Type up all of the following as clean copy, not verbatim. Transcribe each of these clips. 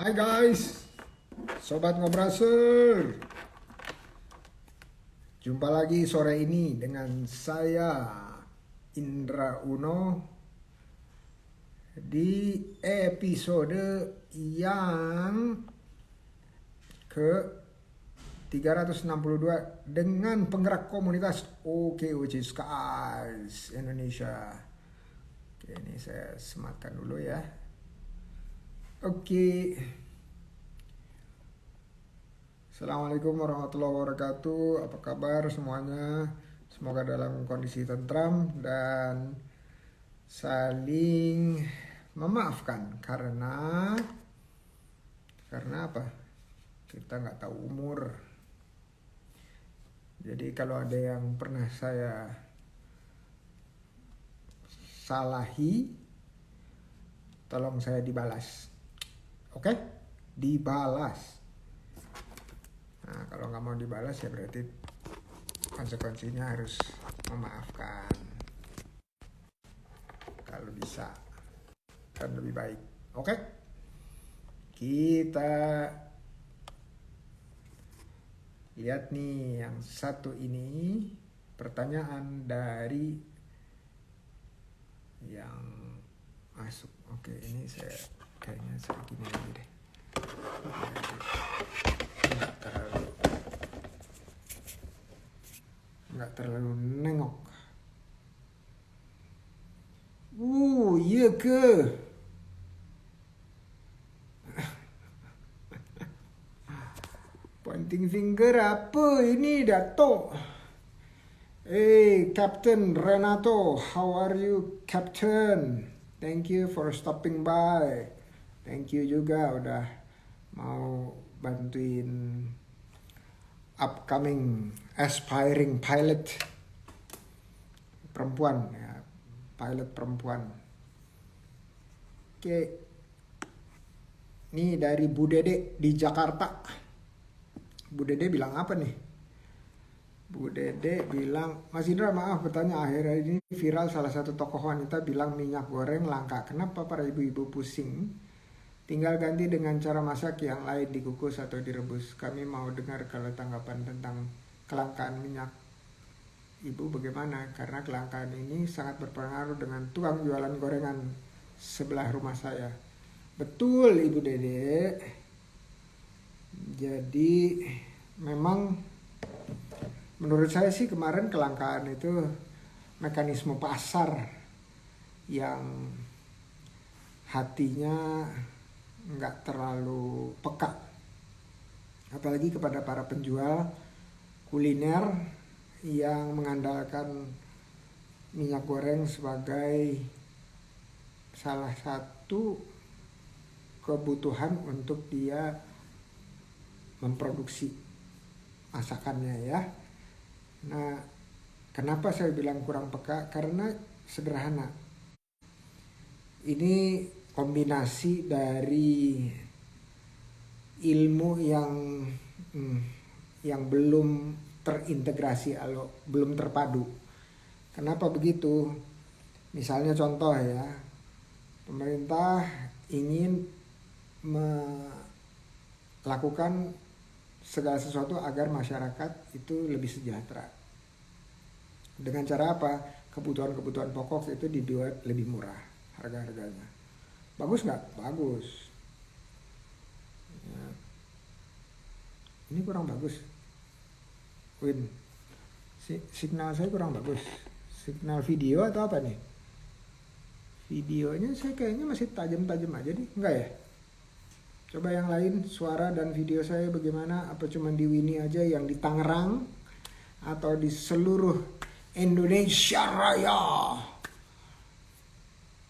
Hai guys, Sobat Ngobrasel. Jumpa lagi sore ini dengan saya Indra Uno di episode yang ke 362 dengan penggerak komunitas OKOC Skies Indonesia. Oke, ini saya sematkan dulu ya. Oke. Assalamualaikum warahmatullahi wabarakatuh. Apa kabar semuanya? Semoga dalam kondisi tentram dan saling memaafkan karena apa? Kita nggak tahu umur. Jadi kalau ada yang pernah saya salahi, tolong saya dibalas. Oke? Dibalas. Nah, kalau nggak mau dibalas ya berarti konsekuensinya harus memaafkan. Kalau bisa kan lebih baik. Oke? Kita lihat nih yang satu ini, pertanyaan dari yang masuk. Oke, ini saya kayaknya gini lagi deh. Nggak terlalu nengok. Iya ke? Pointing finger apa ini, Dato? Hey, Captain Renato, how are you, Captain? Thank you for stopping by. Thank you juga udah mau bantuin upcoming aspiring pilot perempuan ya, pilot perempuan. Oke, ini dari Bu Dede di Jakarta. Bu Dede bilang apa nih? Bu Dede bilang, Mas Indra maaf bertanya, akhir-akhir ini viral salah satu tokoh wanita bilang minyak goreng langka. Kenapa para ibu-ibu pusing? Tinggal ganti dengan cara masak yang lain, dikukus atau direbus. Kami mau dengar kalau tanggapan tentang kelangkaan minyak Ibu bagaimana? Karena kelangkaan ini sangat berpengaruh dengan tukang jualan gorengan sebelah rumah saya. Betul Ibu Dede. Jadi memang menurut saya sih kemarin kelangkaan itu mekanisme pasar yang hatinya nggak terlalu peka, apalagi kepada para penjual kuliner yang mengandalkan minyak goreng sebagai salah satu kebutuhan untuk dia memproduksi masakannya ya. Nah, kenapa saya bilang kurang peka? Karena sederhana. Ini kombinasi dari ilmu yang belum terintegrasi atau belum terpadu. Kenapa begitu? Misalnya contoh ya, pemerintah ingin melakukan segala sesuatu agar masyarakat itu lebih sejahtera. Dengan cara apa? Kebutuhan-kebutuhan pokok itu dibuat lebih murah harga-harganya. Bagus nggak? Bagus. Ya. Ini kurang bagus. Win, signal saya kurang bagus. Signal video atau apa nih? Videonya saya kayaknya masih tajam-tajam aja nih. Enggak ya? Coba yang lain, suara dan video saya bagaimana? Apa cuma di Winnie aja yang di Tangerang? Atau di seluruh Indonesia Raya?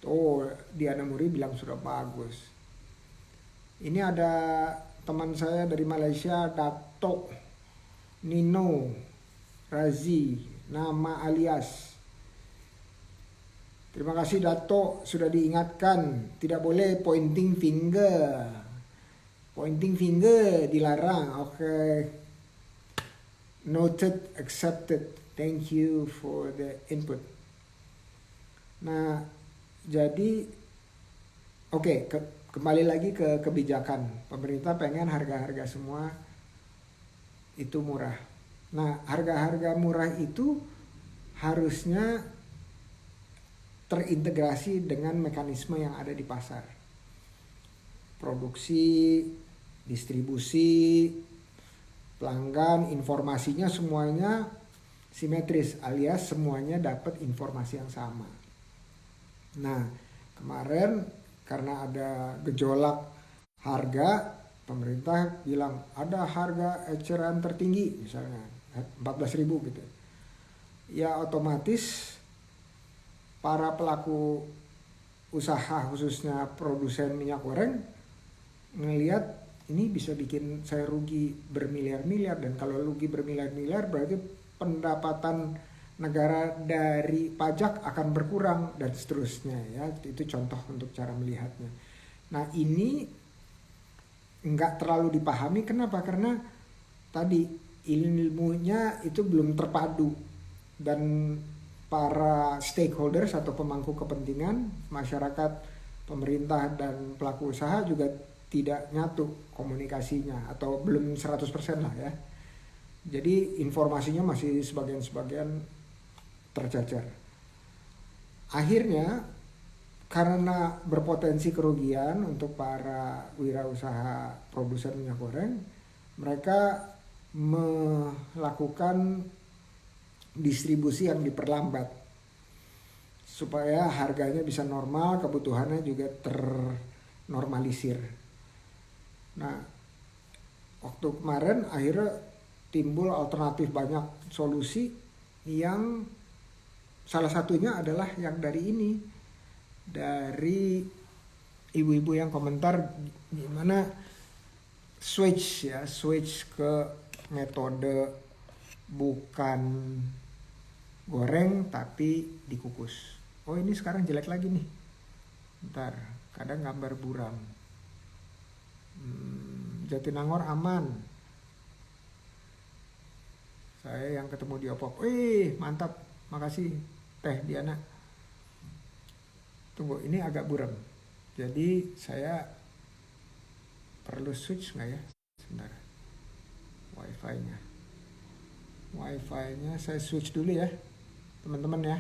Tuh, Diana Muri bilang sudah bagus. Ini ada teman saya dari Malaysia, Dato Nino Razi, nama alias. Terima kasih Dato, sudah diingatkan. Tidak boleh pointing finger. Pointing finger dilarang. Oke. Noted, accepted. Thank you for the input. Nah, jadi oke, kembali lagi ke kebijakan. Pemerintah pengen harga-harga semua itu murah. Nah, harga-harga murah itu harusnya terintegrasi dengan mekanisme yang ada di pasar. Produksi, distribusi, pelanggan, informasinya semuanya simetris, alias semuanya dapat informasi yang sama. Nah, kemarin karena ada gejolak harga, pemerintah bilang ada harga eceran tertinggi misalnya 14.000 gitu. Ya otomatis para pelaku usaha khususnya produsen minyak goreng ngelihat ini bisa bikin saya rugi bermiliar-miliar, dan kalau rugi bermiliar-miliar berarti pendapatan negara dari pajak akan berkurang dan seterusnya ya. Itu contoh untuk cara melihatnya. Nah, ini nggak terlalu dipahami. Kenapa? Karena tadi ilmunya itu belum terpadu, dan para stakeholders atau pemangku kepentingan, masyarakat, pemerintah dan pelaku usaha juga tidak nyatu komunikasinya, atau belum 100% lah ya. Jadi informasinya masih sebagian-sebagian tercecer. Akhirnya karena berpotensi kerugian untuk para wirausaha produsen minyak goreng, mereka melakukan distribusi yang diperlambat supaya harganya bisa normal, kebutuhannya juga ternormalisir. Nah, waktu kemarin akhirnya timbul alternatif banyak solusi, yang salah satunya adalah yang dari ini, dari ibu-ibu yang komentar gimana switch ke metode bukan goreng tapi dikukus. Oh, ini sekarang jelek lagi nih. Bentar, kadang gambar buram. Jatinangor aman. Saya yang ketemu di Opop. Wih, mantap. Makasih Teh Diana. Tunggu, ini agak buram. Jadi saya perlu switch nggak ya? Sebentar. Wi-Fi-nya saya switch dulu ya, teman-teman ya.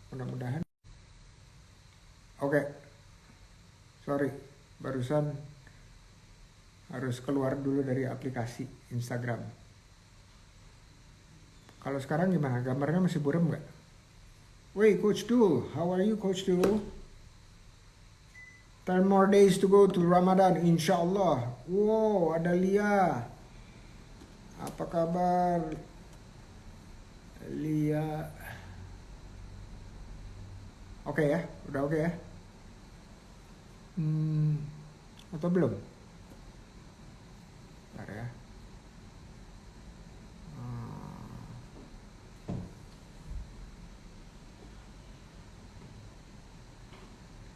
Mudah-mudahan. Oke. Sorry, barusan harus keluar dulu dari aplikasi Instagram. Kalau sekarang gimana? Gambarnya masih buram nggak? Wait, Coach Dul. How are you, Coach Dul? 10 more days to go to Ramadan, insyaAllah. Wow, ada Lia. Apa kabar? Lia. Oke ya? Udah oke ya? Atau belum? Bentar ya.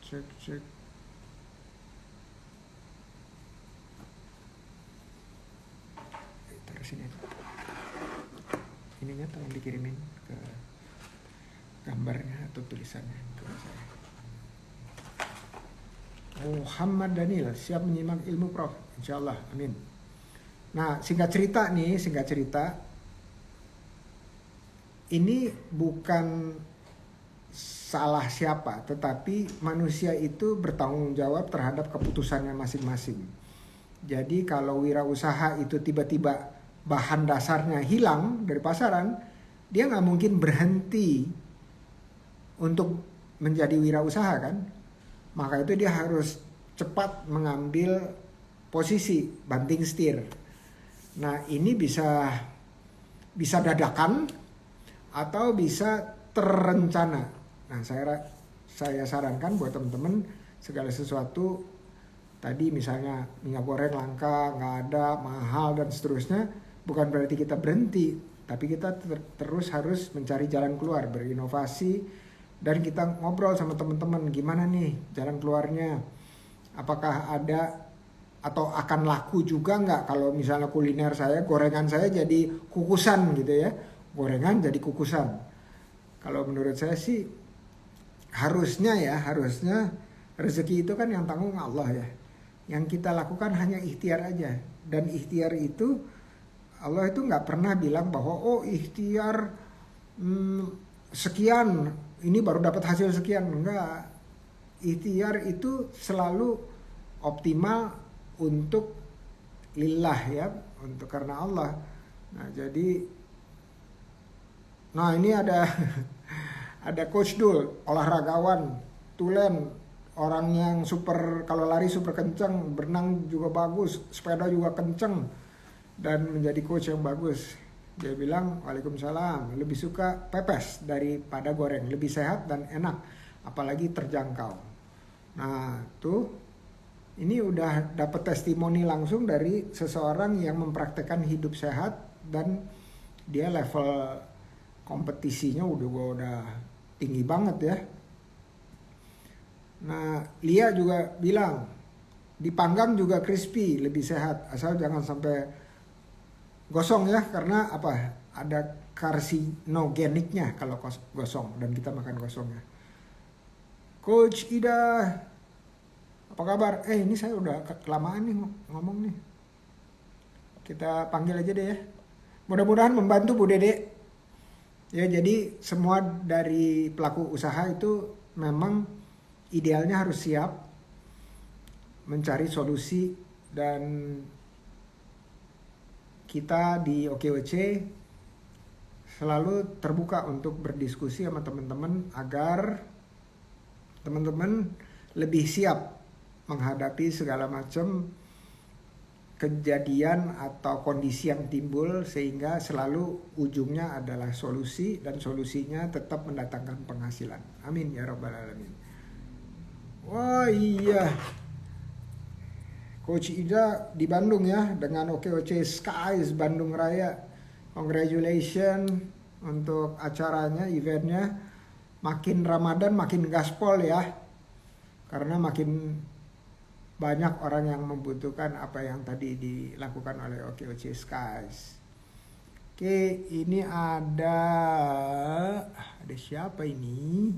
Cek. Taruh sini aja. Ininya tolong dikirimin ke gambarnya atau tulisannya ke saya. Muhammad Daniel siap menyimak ilmu Prof. Insyaallah, amin. Nah, singkat cerita, ini bukan salah siapa, tetapi manusia itu bertanggung jawab terhadap keputusannya masing-masing. Jadi kalau wirausaha itu tiba-tiba bahan dasarnya hilang dari pasaran, dia nggak mungkin berhenti untuk menjadi wirausaha kan. Maka itu dia harus cepat mengambil posisi, banting setir. Nah, ini bisa dadakan atau bisa terencana. Nah, saya sarankan buat teman-teman, segala sesuatu tadi misalnya minyak goreng langka, nggak ada, mahal dan seterusnya, bukan berarti kita berhenti, tapi kita terus harus mencari jalan keluar, berinovasi, dan kita ngobrol sama teman-teman gimana nih jalan keluarnya. Apakah ada atau akan laku juga nggak kalau misalnya kuliner saya, gorengan saya jadi kukusan gitu ya, gorengan jadi kukusan. Kalau menurut saya sih harusnya rezeki itu kan yang tanggung Allah ya. Yang kita lakukan hanya ikhtiar aja. Dan ikhtiar itu Allah itu nggak pernah bilang bahwa oh ikhtiar sekian ini baru dapat hasil sekian. Enggak. Ikhtiar itu selalu optimal untuk lillah ya, untuk karena Allah. Nah, jadi ini ada ada Coach Dul, olahragawan, tulen, orang yang super kalau lari super kenceng, berenang juga bagus, sepeda juga kenceng dan menjadi coach yang bagus. Dia bilang, "Waalaikumsalam, lebih suka pepes daripada goreng, lebih sehat dan enak, apalagi terjangkau." Nah, tuh ini udah dapat testimoni langsung dari seseorang yang mempraktekkan hidup sehat dan dia level kompetisinya udah tinggi banget ya. Nah, Lia juga bilang dipanggang juga crispy, lebih sehat asal jangan sampai gosong ya, karena apa? Ada karsinogeniknya kalau gosong dan kita makan gosong ya. Coach Ida, apa kabar? Ini saya udah kelamaan nih ngomong nih. Kita panggil aja deh ya. Mudah-mudahan membantu Bu Dede. Ya, jadi semua dari pelaku usaha itu memang idealnya harus siap mencari solusi, dan kita di OKOC selalu terbuka untuk berdiskusi sama teman-teman agar teman-teman lebih siap menghadapi segala macam kejadian atau kondisi yang timbul, sehingga selalu ujungnya adalah solusi dan solusinya tetap mendatangkan penghasilan. Amin ya rabbal alamin. Wah iya, Coach Ida di Bandung ya dengan OKOC Skies Bandung Raya. Congratulations untuk acaranya, eventnya. Makin Ramadan makin gaspol ya, karena makin banyak orang yang membutuhkan apa yang tadi dilakukan oleh OKOC Skies. Oke, ini ada siapa ini?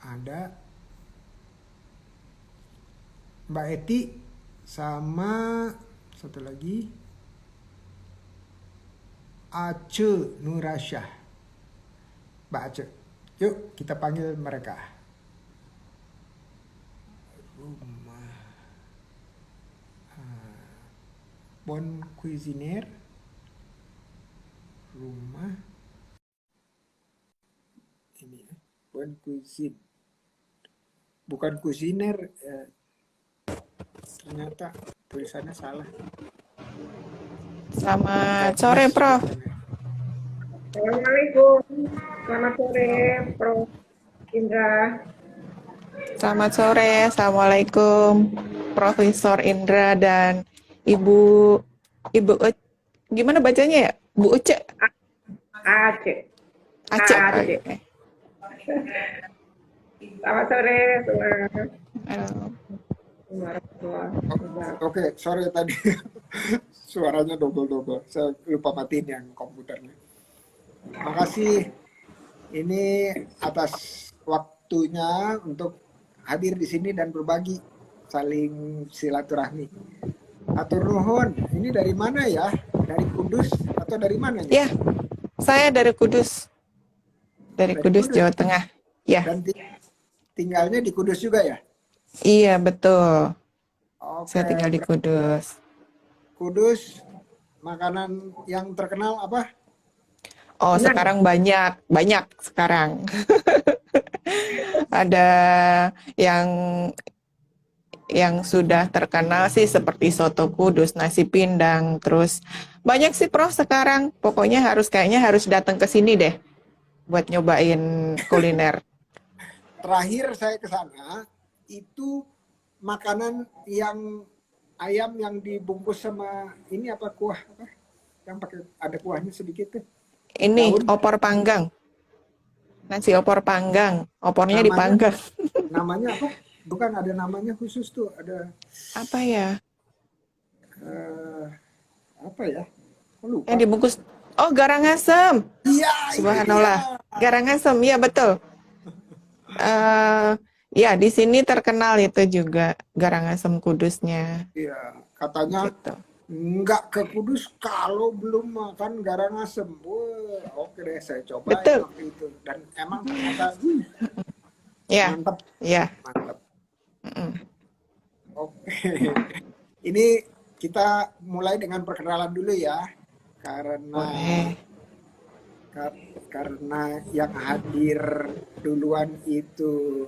Ada Mbak Eti sama satu lagi Ace Nurasyah. Mbak Ace, yuk kita panggil mereka. Rumah Bon Cuisiner, rumah ini ya, Bon Cuisine, bukan Cuisiner, ternyata tulisannya salah. Selamat sore, Prof. Assalamualaikum. Selamat sore, Prof. Indra. Selamat sore. Assalamualaikum, Profesor Indra dan Ibu gimana bacanya ya? Bu Uce? Aceh. Aceh. Aceh. Selamat sore semua. Oke, sorry tadi suaranya double. Saya lupa matiin yang komputernya. Makasih ini atas waktunya untuk hadir di sini dan berbagi, saling silaturahmi. Atur nuhun, ini dari mana ya? Dari Kudus atau dari mana? Ya, saya dari Kudus. Dari Kudus, Jawa Tengah. Ya. Dan tinggalnya di Kudus juga ya? Iya, betul. Oke. Saya tinggal di Kudus. Kudus, makanan yang terkenal apa? Oh, sekarang banyak sekarang. Ada yang sudah terkenal sih seperti soto Kudus, nasi pindang, terus banyak sih Prof sekarang. Pokoknya kayaknya harus datang ke sini deh buat nyobain kuliner. Terakhir saya ke sana itu makanan yang ayam yang dibungkus sama ini apa kuah apa? Yang pakai ada kuahnya sedikit tuh. Ini opor panggang. Nasi opor panggang. Opornya dipanggang. Namanya apa? Bukan ada namanya khusus tuh, ada apa ya? Apa ya? Lupa. Yang dibungkus Oh, Garangasem. Iya, itu dia. Subhanallah. Garangasem, ya betul. eh ya, di sini terkenal itu juga Garangasem Kudusnya Iya, katanya gitu. nggak ke Kudus kalau belum makan Garangasem. Wah, oke deh, saya cobain Betul. waktu itu. Dan emang ternyata Ya. mantep, Ya. mantep. Mm-mm. Oke, ini kita mulai dengan perkenalan dulu ya, karena Boleh. karena yang hadir duluan itu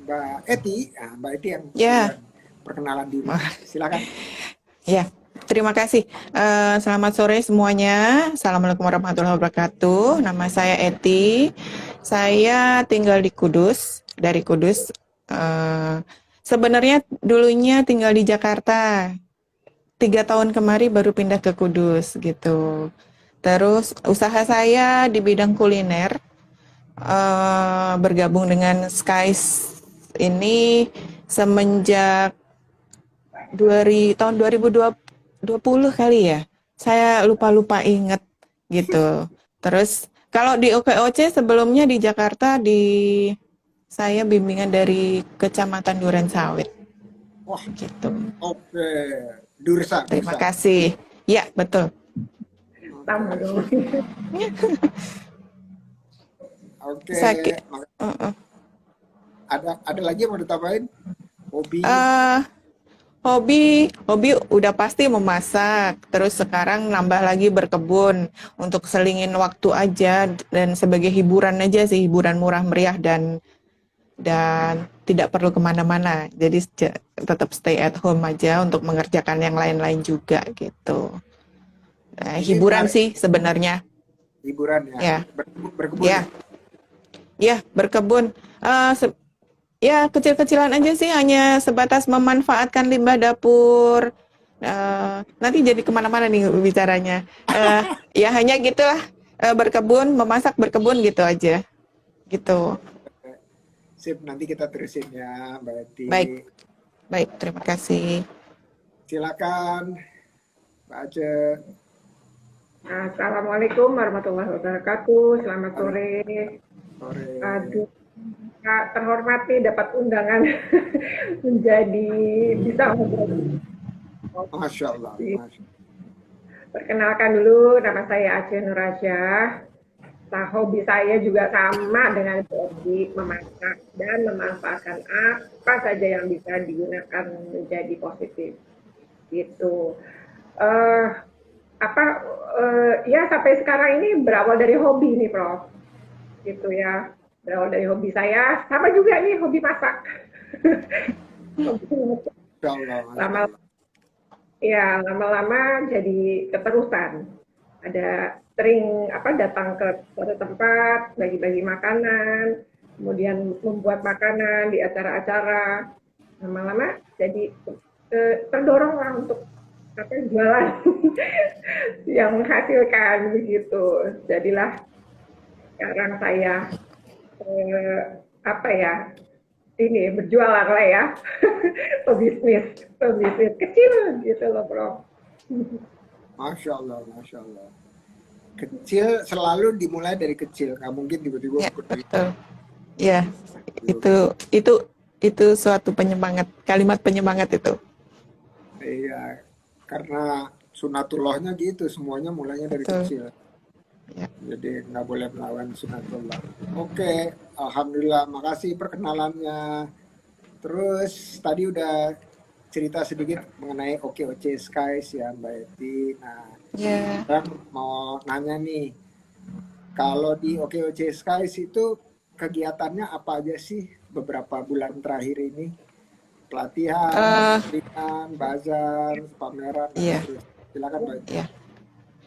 Mbak Eti. Nah, Mbak Eti yang Ya. duluan perkenalan diri. Wah, Silakan. ya. Terima kasih. Selamat sore semuanya. Assalamualaikum warahmatullahi wabarakatuh. Nama saya Eti. Saya tinggal di Kudus, dari Kudus. Sebenarnya dulunya tinggal di Jakarta. 3 tahun kemarin baru pindah ke Kudus gitu. Terus usaha saya di bidang kuliner, bergabung dengan Skies ini semenjak tahun 2020 kali ya. Saya lupa-lupa inget gitu. Terus kalau di OKOC sebelumnya di Jakarta saya bimbingan dari Kecamatan Durensawit Wah, gitu. oke. Dursa, Terima Dursa. kasih. Ya, betul. Sama dong. Oke, Sakit. ada lagi yang mau ditambahin? Hobi? Hobi udah pasti memasak. Terus sekarang nambah lagi berkebun untuk selingin waktu aja dan sebagai hiburan aja sih, hiburan murah meriah dan tidak perlu kemana-mana. Jadi tetap stay at home aja untuk mengerjakan yang lain-lain juga gitu. Nah, Ini hiburan sih sebenarnya. hiburan ya. Ya, Berkebun ya, ya berkebun. Ya, kecil-kecilan aja sih, hanya sebatas memanfaatkan limbah dapur. Nanti jadi kemana-mana nih bicaranya. Ya, hanya gitulah, berkebun, memasak, berkebun gitu aja. Gitu. Sip, nanti kita terusin ya, Mbak Eti. Baik, baik, terima kasih. Silakan, Mbak Aceh. Assalamualaikum warahmatullahi wabarakatuh. Selamat sore. Sore. Aduh, Kak, terhormati dapat undangan menjadi bisa ngobrol. Masya Allah. Masya Allah. Perkenalkan dulu, nama saya Aceh Nurasya. Nah, hobi saya juga sama dengan hobi memasak dan memanfaatkan apa saja yang bisa digunakan menjadi positif. Gitu. Eh, ya sampai sekarang ini berawal dari hobi nih, Prof. Gitu ya. Berawal dari hobi saya, sama juga nih hobi masak. Hobi masak. Masya Allah. Masya Lama, Allah. ya lama-lama jadi keterusan. Ada sering datang ke suatu tempat, bagi-bagi makanan, kemudian membuat makanan di acara-acara. Lama-lama jadi terdorong lah untuk jualan yang menghasilkan begitu. Jadilah sekarang saya ini berjualan lah ya, pebisnis kecil gitu loh, Prof. Masya Allah. Masya Allah. Kecil selalu dimulai dari kecil. Nggak mungkin tiba-tiba Ya, gede. betul. Ya, itu suatu penyemangat, kalimat penyemangat itu. Iya, karena sunatullahnya gitu, semuanya mulainya dari Betul. kecil. Ya. Jadi nggak boleh melawan sunatullah. Oke, alhamdulillah, makasih perkenalannya. Terus tadi udah cerita sedikit mengenai OKOC Skies ya Mbak Eti. Nah, Ya. sekarang mau nanya nih, kalau di OKOC Skies itu kegiatannya apa aja sih beberapa bulan terakhir ini? Pelatihan, pelatihan, bazar, pameran, dan Iya. seterusnya. Silakan Mbak Eti. Ya.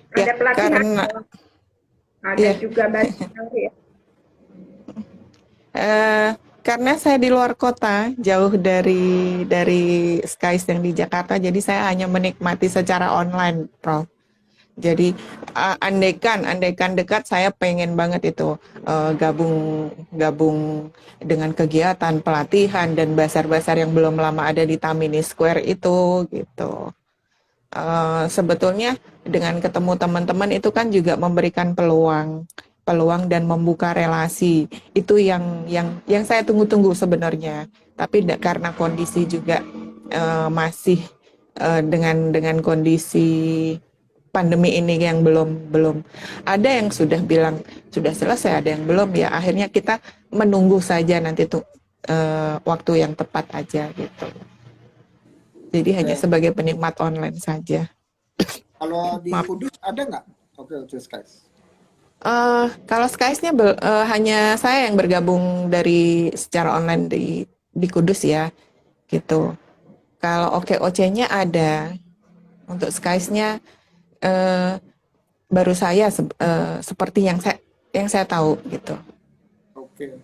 Ada Ya, pelatihan, karena ada ya. juga bazar ya. Karena saya di luar kota, jauh dari Skies yang di Jakarta, jadi saya hanya menikmati secara online, Prof. Jadi andaikan dekat, saya pengen banget itu gabung dengan kegiatan pelatihan dan basar-basar yang belum lama ada di Tamini Square itu, gitu. sebetulnya dengan ketemu teman-teman itu kan juga memberikan peluang dan membuka relasi. Itu yang saya tunggu-tunggu sebenarnya. Tapi karena kondisi juga masih dengan kondisi pandemi ini yang belum belum ada yang sudah bilang sudah selesai, ada yang belum, ya akhirnya kita menunggu saja nanti tuh waktu yang tepat aja gitu. Jadi hanya Oke. sebagai penikmat online saja. Kalau di Maaf. Kudus ada nggak? Oke, oke, Skies. Kalau Skies-nya hanya saya yang bergabung dari secara online di Kudus ya, gitu. Kalau OKOC-nya ada, untuk Skies-nya eh, baru saya seperti yang saya tahu gitu. Oke.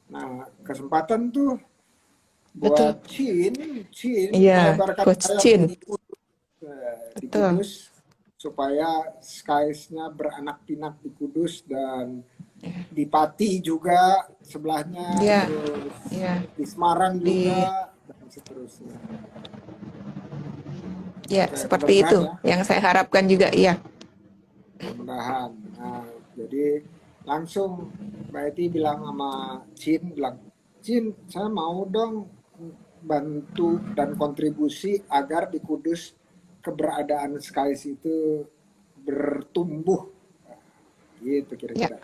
Nah, kesempatan tuh Betul. buat Chin Iya, melebarkan Coach sayap Chin. di Betul. Kudus supaya Skies-nya beranak pinak di Kudus dan di Pati juga sebelahnya, Iya, terus iya. di Semarang Di juga dan seterusnya. Ya, Oke, seperti mudah-mudahan itu ya, yang saya harapkan juga, iya. mudah-mudahan. Nah, jadi langsung Mbak Eti bilang sama Chin, bilang, Chin, saya mau dong bantu dan kontribusi agar di Kudus keberadaan Skies itu bertumbuh. Gitu Ya, kira-kira.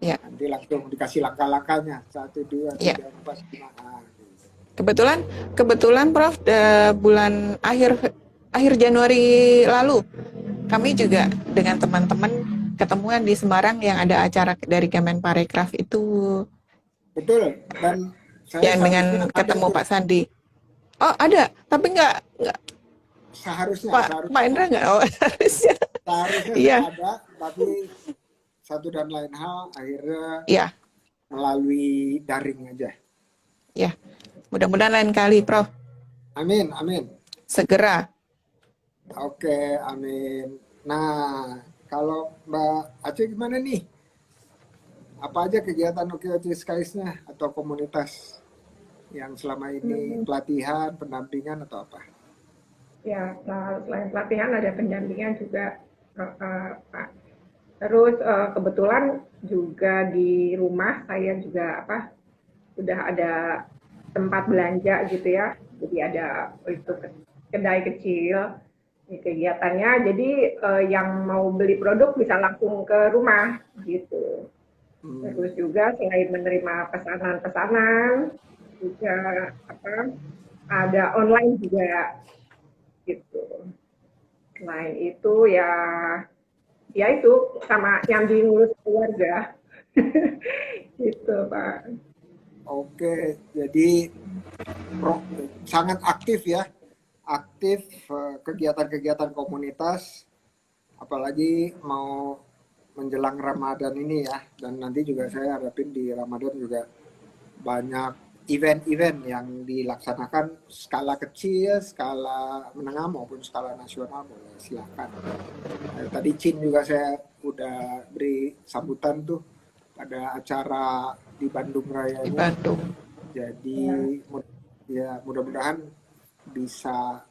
ya, Nanti langsung dikasih langkah-langkahnya. 1, 2, ya. 3, 4, 5. Gitu. Kebetulan, kebetulan Prof, bulan akhir Januari lalu kami juga dengan teman-teman ketemuan di Semarang yang ada acara dari Kemenparekraf itu, Betul. Dan saya yang seharusnya dengan ada ketemu tuh. Pak Sandi. Oh, ada, tapi nggak Seharusnya, Pak Indra nggak. Oh, harusnya. seharusnya saya Iya, ada, tapi satu dan lain hal akhirnya iya, melalui daring aja. iya. Mudah-mudahan lain kali, Prof. Amin, amin. Segera. Oke, amin. Nah, kalau Mbak Aceh gimana nih? Apa aja kegiatan OKOC Skies-nya atau komunitas yang selama ini pelatihan, pendampingan atau apa? Ya, selain pelatihan ada pendampingan juga, Pak. Terus kebetulan juga di rumah saya juga sudah ada tempat belanja gitu ya. Jadi ada itu kedai kecil kegiatannya. Jadi yang mau beli produk bisa langsung ke rumah gitu. Terus juga selain menerima pesanan-pesanan juga ada online juga gitu. Selain itu ya itu sama yang ngurus keluarga gitu Pak. Oke, jadi sangat aktif ya, aktif kegiatan-kegiatan komunitas, apalagi mau menjelang Ramadan ini ya, dan nanti juga saya harapin di Ramadan juga banyak event-event yang dilaksanakan skala kecil, skala menengah maupun skala nasional, boleh silakan. Tadi Chin juga saya udah beri sambutan tuh pada acara di Bandung Di Rayanya. Bandung. Jadi ya mudah-mudahan bisa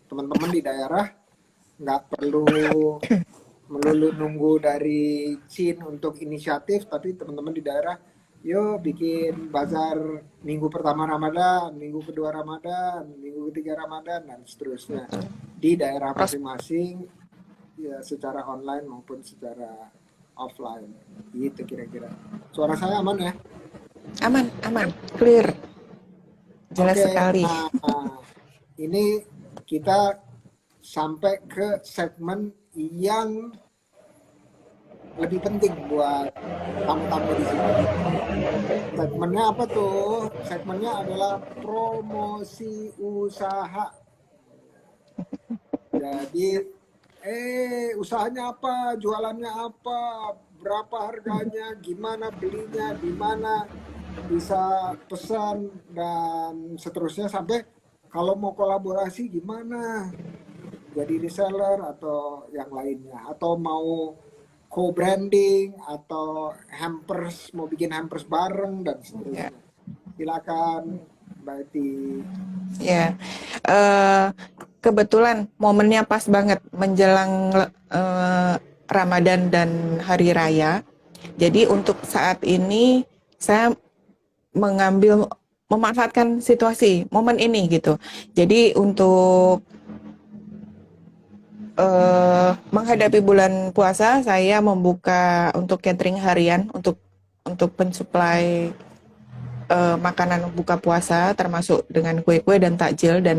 teman-teman di daerah nggak perlu melulu nunggu dari Chin untuk inisiatif, tapi teman-teman di daerah yuk bikin bazar minggu pertama Ramadan, minggu kedua Ramadan, minggu ketiga Ramadan dan seterusnya di daerah masing-masing ya secara online maupun secara offline. Gitu kira-kira. Suara saya aman ya? Aman, aman, clear, jelas Oke, sekali. nah ini kita sampai ke segmen yang lebih penting buat tamu-tamu di sini. Segmennya apa tuh? Segmennya adalah promosi usaha. Jadi, usahanya apa? Jualannya apa? Berapa harganya? Gimana belinya? Di mana bisa pesan dan seterusnya sampai kalau mau kolaborasi gimana? Jadi reseller atau yang lainnya atau mau co-branding atau hampers, mau bikin hampers bareng dan seterusnya. Silakan Mbak Eti. Ya, eh, kebetulan momennya pas banget menjelang Ramadan dan Hari Raya. Jadi untuk saat ini saya memanfaatkan situasi momen ini gitu. Jadi untuk menghadapi bulan puasa, saya membuka untuk catering harian untuk pensuplai makanan buka puasa, termasuk dengan kue-kue dan takjil dan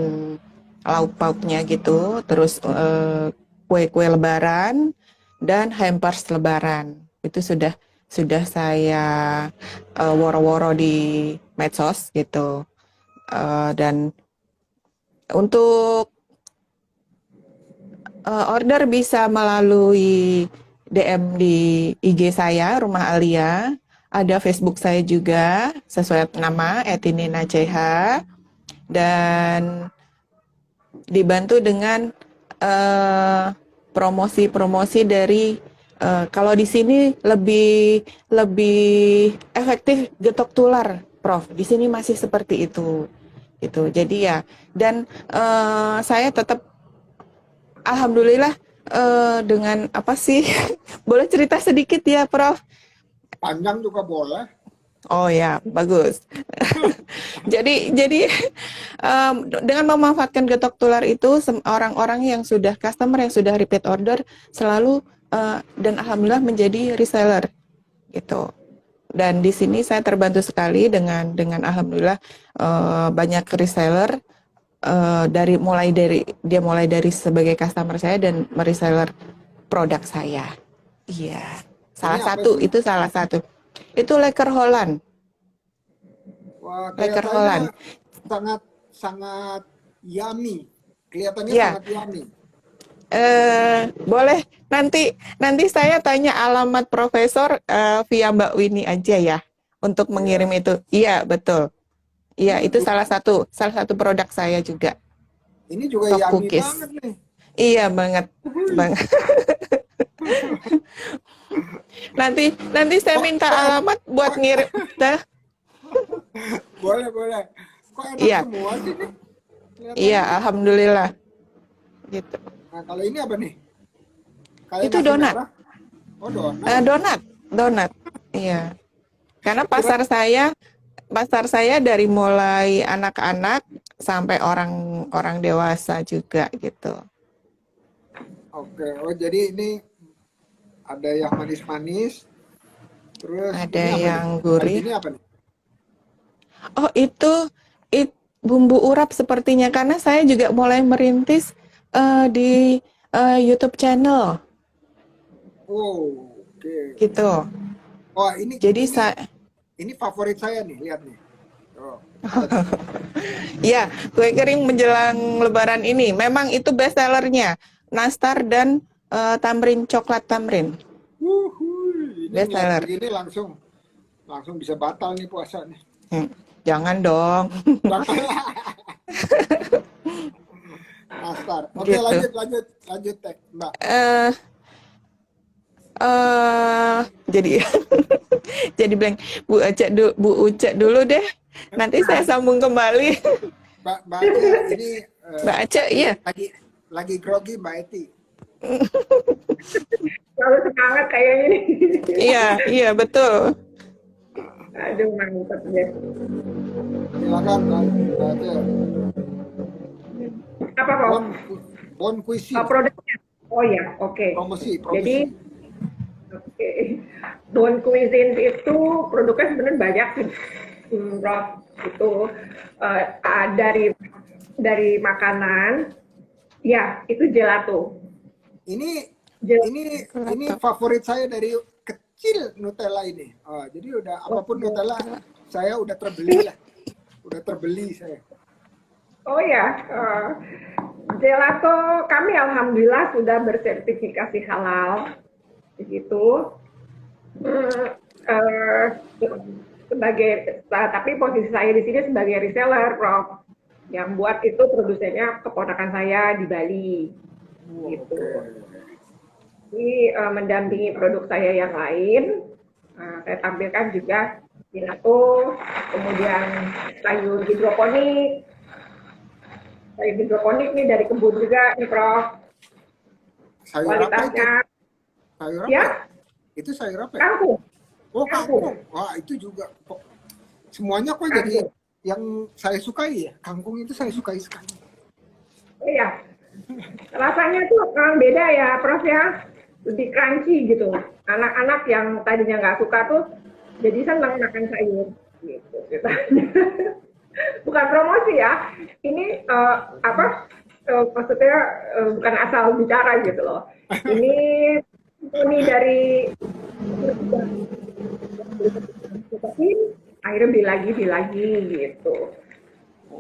lauk pauknya gitu. Terus kue-kue Lebaran dan hampers Lebaran itu sudah saya woro-woro di medsos gitu. Dan untuk order bisa melalui DM di IG saya, Rumah Alia. Ada Facebook saya juga, sesuai nama, Etinina CH. Dan dibantu dengan promosi-promosi dari, kalau di sini lebih efektif getok tular, Prof. Di sini masih seperti itu. Gitu. Jadi ya, dan saya tetap alhamdulillah dengan apa sih? Boleh cerita sedikit ya, Prof? Panjang juga boleh. Oh ya, bagus. Jadi dengan memanfaatkan getok tular itu orang-orang yang sudah customer yang sudah repeat order selalu dan alhamdulillah menjadi reseller gitu. Dan di sini saya terbantu sekali dengan alhamdulillah banyak reseller mulai dari sebagai customer saya dan mereseller produk saya. Iya. Ini apa sih? Itu salah satu. Itu Leker Holland. Wah, Leker Holland. kelihatannya sangat yummy. Kelihatannya Ya. sangat yummy. Boleh nanti saya tanya alamat Profesor via Mbak Winnie aja ya untuk mengirim itu. Iya, betul. Iya, itu salah satu produk saya juga. Ini juga Soft yummy cookies. banget nih. Iya, banget. Nanti saya minta alamat buat ngirim. Boleh. Kok enak Iya. semua sih nih? Kelihatannya. Iya, alhamdulillah. Gitu. Nah, kalau ini apa nih? Kayak Itu nasi donat. merah? Oh, donat. Donat. Iya. Karena pasar saya dari mulai anak-anak sampai orang dewasa juga gitu. Oke. Oh, jadi ini ada yang manis-manis. Terus Ada ini apa yang nih? gurih. Ini apa nih? Oh, itu bumbu urap sepertinya karena saya juga mulai merintis di YouTube channel Oh, oke. gitu. Oh, ini Jadi ini favorit saya nih, lihat nih. Oh. ya, kue kering menjelang Lebaran ini memang itu best sellernya. Nastar dan tamrin, coklat tamrin. Ini Best ngeliat seller. begini langsung bisa batal nih puasa nih. Jangan dong. Nastar. Oke, Gitu. lanjut Teh, Mbak. Jadi jadi blank. Bu Uca dulu deh. Nanti saya sambung kembali. Mbak Aca, ini Mbak Aca, iya. lagi grogi Mbak Eti. Selalu semangat kayak ini. Iya, betul. Aduh, mantap deh. Silakan Mbak Aca. Apa kok? Bon Cuisine. Produknya? Oh ya, oke. Promosi. Jadi, oke. Bon Cuisine itu produknya sebenarnya banyak sih, Prof. Itu dari makanan, ya itu gelato. Ini favorit saya dari kecil Nutella ini. Oh, jadi udah apapun Nutella saya udah terbeli lah. Udah terbeli saya. Oh ya, gelato kami alhamdulillah sudah bersertifikasi halal, begitu. Tapi posisi saya di sini sebagai reseller, Prof. Yang buat itu produsennya keponakan saya di Bali, gitu. Ini mendampingi produk saya yang lain. Saya tampilkan juga gelato, kemudian sayur hidroponik, Kayak hidroponik nih dari kebun juga nih Prof. Sayur apa itu? Kualitasnya Sayur apa? ya Itu sayur apa? kangkung, Oh, kangkung, kangkung. Wah, itu juga. Semuanya kok jadi kangkung. yang saya sukai ya. Kangkung itu saya sukai sekali. Iya, rasanya tuh beda ya Prof ya, lebih crunchy gitu. Anak-anak yang tadinya nggak suka tuh jadi senang makan sayur gitu ceritanya. Bukan promosi ya, ini apa maksudnya bukan asal bicara gitu loh. Ini dari akhirnya beli lagi gitu.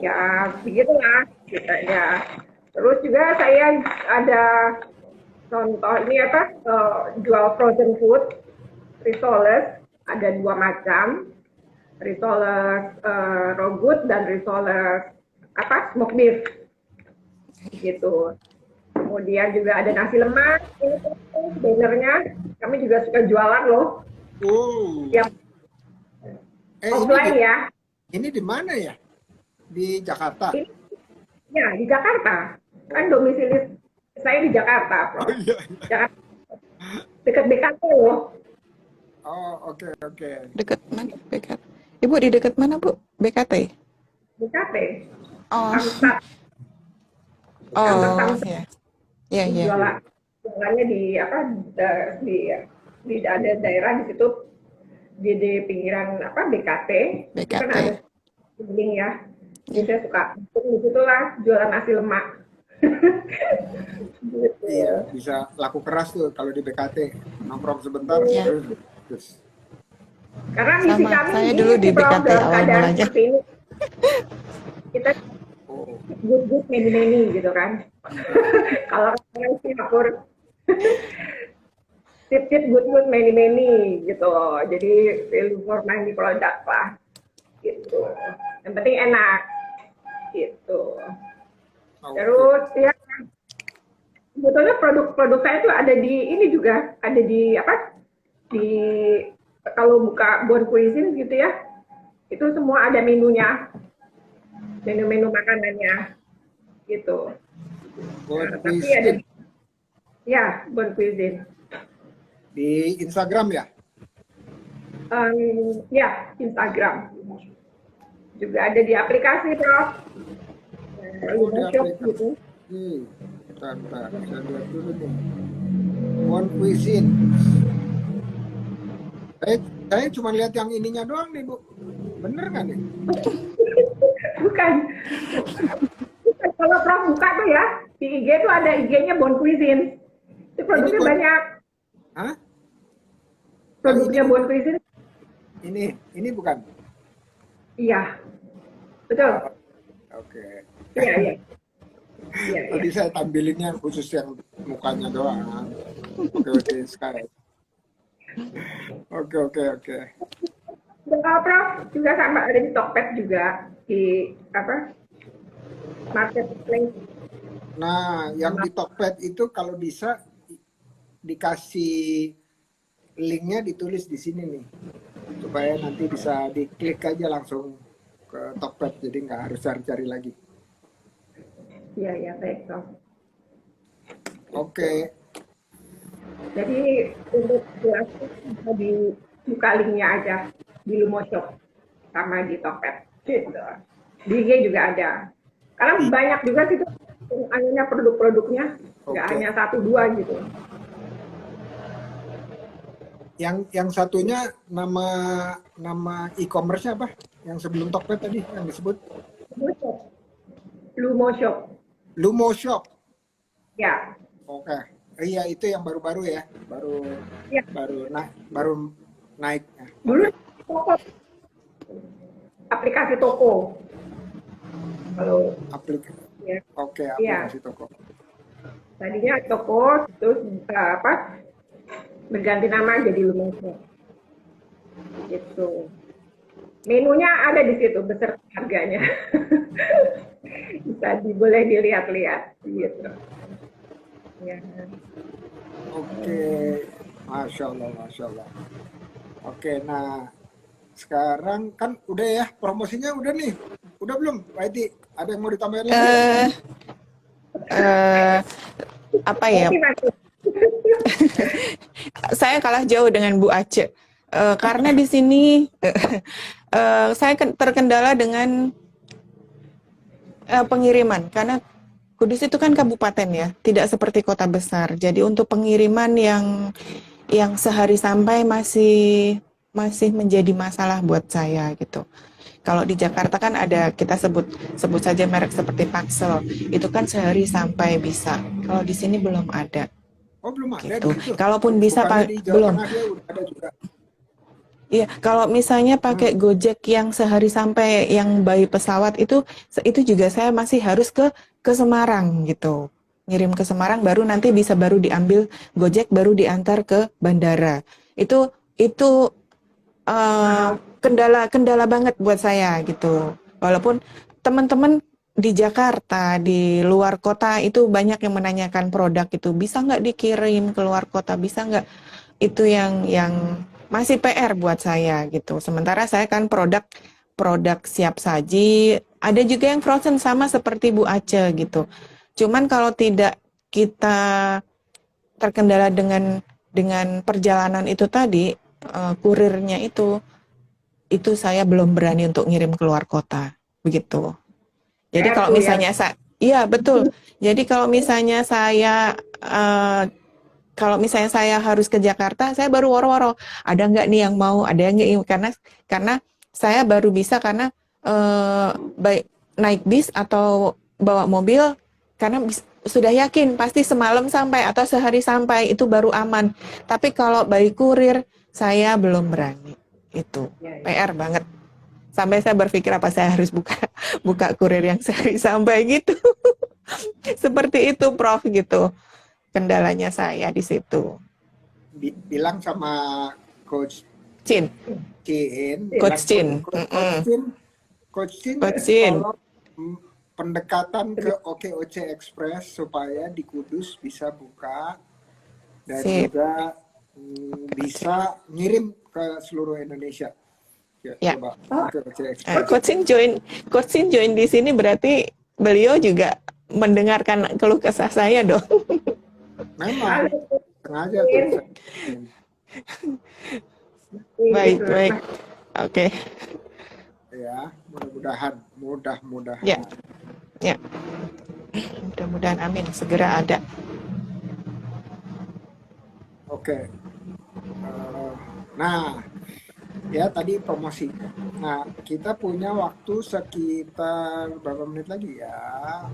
Ya begitulah ceritanya. Terus juga saya ada contoh ini apa jual frozen food risoles ada 2 macam risoles raw good dan risoles apa smoked beef gitu. Kemudian juga ada nasi lemak ini bannernya kami juga suka jualan loh Oh. yang Ini offline ya. ini di mana ya? Di Jakarta. Ini, ya di Jakarta kan domisili saya di Jakarta, Prof. Oh iya. Jakarta dekat BKT loh. Oh, oke, oke. Dekat mana BKT? Ibu di dekat mana, Bu? BKT? BKT Oh, Samsat oh, ya. Ya, ya. jualannya di apa di ada daerah di situ di pinggiran apa BKT itu kan BKT. ada link ya. Jadi saya suka di situlah jualan nasi lemak. Gitu. Iya, bisa laku keras tuh kalau di BKT. Nongkrong sebentar, Iya. terus. Karena misi Sama, kami saya ini dulu di Prof, BKT dalam awal keadaan mulanya. seperti ini kita Oh, good many gitu kan. Kalau orang Singapura tip good many gitu. Jadi value for money product lah gitu. Yang penting enak gitu. oke. Terus ya sebetulnya produk-produk saya tuh ada di ini juga, ada di apa? Di kalau buka Bon Cuisine gitu ya, itu semua ada menunya, menu-menu makanannya gitu. Bon Tapi ada Cuisine. ya Bon Cuisine. Di Instagram ya? Ya Instagram juga ada di aplikasi Prof. Oh, di Shop aplikasi. gitu. Bentar, saya lihat dulu nih. Bon Cuisine. Saya cuma lihat yang ininya doang nih, Bu. Bener nggak nih? Bukan. Kalau Prof buka tuh ya, di IG tuh ada IG-nya Bon Cuisine. Itu produknya banyak. Hah? Produknya Bon Cuisine. Ini bukan? Iya. Betul. Oke. Iya, iya. Iya, iya. Tadi saya tampilinnya khusus yang mukanya doang. Oke, sekarang. Oke. Prof juga sama ada di Tokped juga di apa? Marketplace. Nah, yang di Tokped itu kalau bisa dikasih linknya ditulis di sini nih, supaya nanti bisa diklik aja langsung ke Tokped, jadi nggak harus cari-cari lagi. Iya, baik Prof. Oke. Jadi untuk jelasnya bisa dibuka linknya aja di Lumo Shop sama di Tokped. Gitu. Di IG juga ada. Karena banyak juga sih tuh anunya produk-produknya, nggak Oke. hanya 1-2 gitu. Yang satunya nama e-commerce-nya apa? Yang sebelum Tokped tadi yang disebut Lumo Shop. Lumo Shop. Ya. Oke. Iya, itu yang baru-baru ya. Ya. Baru naik. Dulu toko. Aplikasi toko. Kalau Aplikasi. ya. Oke, Iya. aplikasi toko. Tadinya toko terus berganti nama jadi Lumo Shop. Gitu. Menunya ada di situ beserta harganya. Bisa boleh dilihat-lihat gitu. Ya. Oke, Masya Allah. Oke, nah sekarang kan udah ya, promosinya udah nih. Udah belum, Pak Edi? Ada yang mau ditambahin lagi? eh, apa ya? Masih. Saya kalah jauh dengan Bu Aceh. Karena di sini saya terkendala dengan pengiriman karena Kudus itu kan kabupaten ya, tidak seperti kota besar. Jadi untuk pengiriman yang sehari sampai masih menjadi masalah buat saya gitu. Kalau di Jakarta kan ada kita sebut saja merek seperti Paxel, itu kan sehari sampai bisa. Kalau di sini belum ada Oh, belum ada gitu. di situ. Kalaupun bisa Bukannya di Jawa belum. Tengah dia udah ada juga. Iya, kalau misalnya pakai Gojek yang sehari sampai yang by pesawat itu juga saya masih harus ke Semarang gitu. Ngirim ke Semarang baru nanti baru diambil Gojek baru diantar ke bandara. Itu kendala banget buat saya gitu. Walaupun teman-teman di Jakarta, di luar kota itu banyak yang menanyakan produk itu bisa nggak dikirim ke luar kota, bisa nggak? Itu yang masih PR buat saya gitu. Sementara saya kan produk siap saji, ada juga yang frozen sama seperti Bu Aceh gitu. Cuman kalau tidak kita terkendala dengan perjalanan itu tadi, kurirnya itu saya belum berani untuk ngirim keluar kota begitu. Jadi kalau misalnya iya betul. Jadi kalau misalnya saya harus ke Jakarta, saya baru woro-woro. Ada nggak nih yang mau? Ada yang nggak? Karena saya baru bisa karena baik naik bis atau bawa mobil karena sudah yakin pasti semalam sampai atau sehari sampai itu baru aman. Tapi kalau by kurir saya belum berani. Itu PR banget. Sampai saya berpikir apa saya harus buka kurir yang sehari sampai gitu. Seperti itu Prof gitu. Kendalanya saya di situ. Bilang sama Coach Cin. Coach Cin. Kalau pendekatan ke OKOC Express supaya di Kudus bisa buka dan juga bisa ngirim ke seluruh Indonesia. Ya. Coba Coach Cin join di sini berarti beliau juga mendengarkan keluh kesah saya dong. Memang sengaja tuh. Baik. Oke. Ya, mudah-mudahan. Ya. Mudah-mudahan amin segera ada. Oke. Nah, ya tadi promosi. Nah, kita punya waktu sekitar berapa menit lagi ya?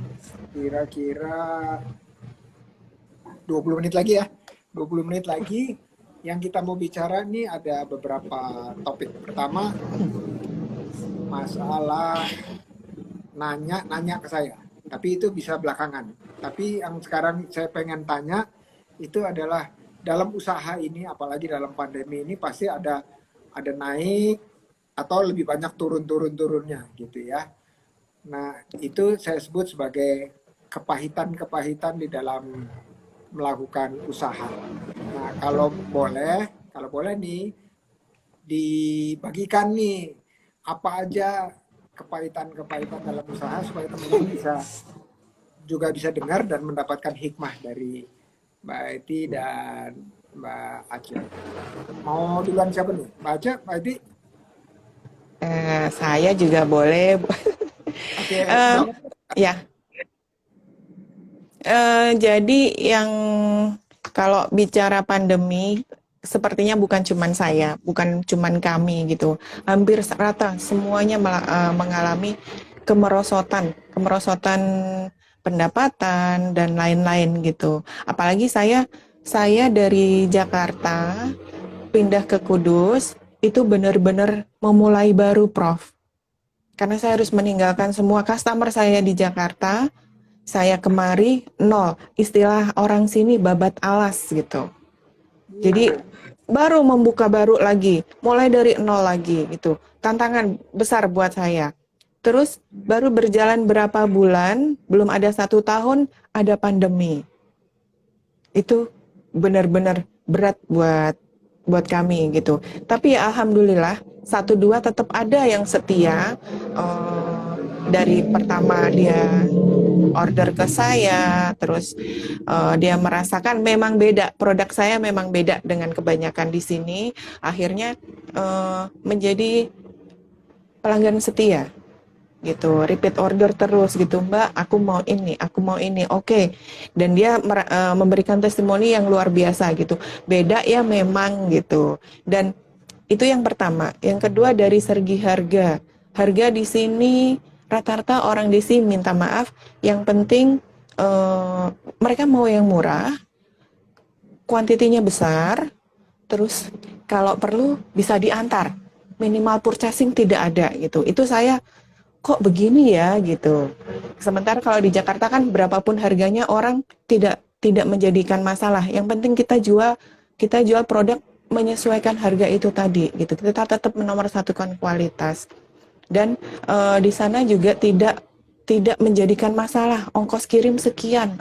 Kira-kira 20 menit lagi ya. 20 menit lagi yang kita mau bicara nih ada beberapa topik. Pertama, masalah nanya ke saya. Tapi itu bisa belakangan. Tapi yang sekarang saya pengen tanya itu adalah dalam usaha ini, apalagi dalam pandemi ini pasti ada naik atau lebih banyak turunnya gitu ya. Nah, itu saya sebut sebagai kepahitan di dalam melakukan usaha. Nah, kalau boleh nih dibagikan nih apa aja kepahitan dalam usaha supaya teman-teman bisa dengar dan mendapatkan hikmah dari Mbak Eti dan Mbak Aceh. Mau duluan siapa nih? Mbak Aceh, Mbak Eti? Saya juga boleh. Oke. Ya. Jadi yang kalau bicara pandemi, sepertinya bukan cuman saya, bukan cuman kami gitu. Hampir rata semuanya mengalami kemerosotan pendapatan dan lain-lain gitu. Apalagi saya dari Jakarta pindah ke Kudus itu benar-benar memulai baru, Prof. Karena saya harus meninggalkan semua customer saya di Jakarta. Saya kemari nol, istilah orang sini babat alas gitu. Jadi baru membuka baru lagi, mulai dari nol lagi gitu. Tantangan besar buat saya. Terus baru berjalan berapa bulan, belum ada 1 tahun, ada pandemi. Itu benar-benar berat buat kami gitu. Tapi ya alhamdulillah 1-2 tetap ada yang setia. Dari pertama dia order ke saya, terus dia merasakan memang beda, produk saya memang beda dengan kebanyakan di sini, akhirnya menjadi pelanggan setia gitu, repeat order terus gitu, Mbak, aku mau ini, oke. Dan dia memberikan testimoni yang luar biasa gitu, beda ya memang gitu. Dan itu yang pertama. Yang kedua dari segi harga di sini rata-rata orang di sini minta maaf, yang penting mereka mau yang murah, kuantitinya besar, terus kalau perlu bisa diantar, minimal purchasing tidak ada gitu. Itu saya kok begini ya gitu. Sementara kalau di Jakarta kan berapapun harganya orang tidak menjadikan masalah. Yang penting kita jual produk menyesuaikan harga itu tadi gitu. Kita tetap menomorsatukan kualitas. Dan di sana juga tidak menjadikan masalah ongkos kirim sekian